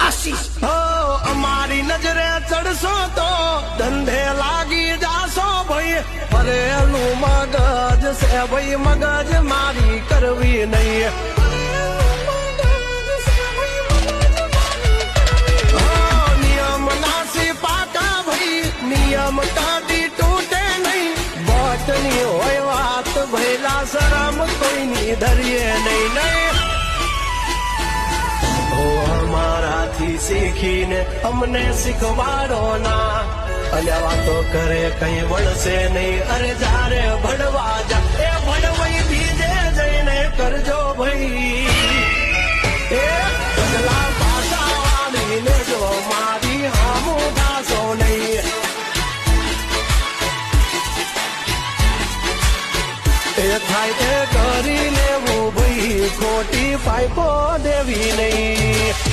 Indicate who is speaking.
Speaker 1: આશીષ
Speaker 2: હો અમારી નજરે ચડશો તો ધંધે લાગી જાશો ભાઈ ભરેલું મગજ છે ભાઈ મગજ મારી કરવી નહીં નિયમ નાસી પાકા ભાઈ નિયમ કાઢી તૂટે નહીં બટની હોય વાત ભૈલા શરમ કોઈની ધરીએ નહીં નહીં અમારાથી શીખીને અમને શીખવાડો ના અને વાતો કરે કઈ વળશે નહીં અરે જારે ભણવા જા એ ભણવાઈ બીજે જઈને કરજો ભાઈ એ બદલા ભાષા વાળીને જો મારી હામું થાશો નહીં એ થાય એ કરી લેવું ભાઈ ખોટી પાઇપો દેવી નહીં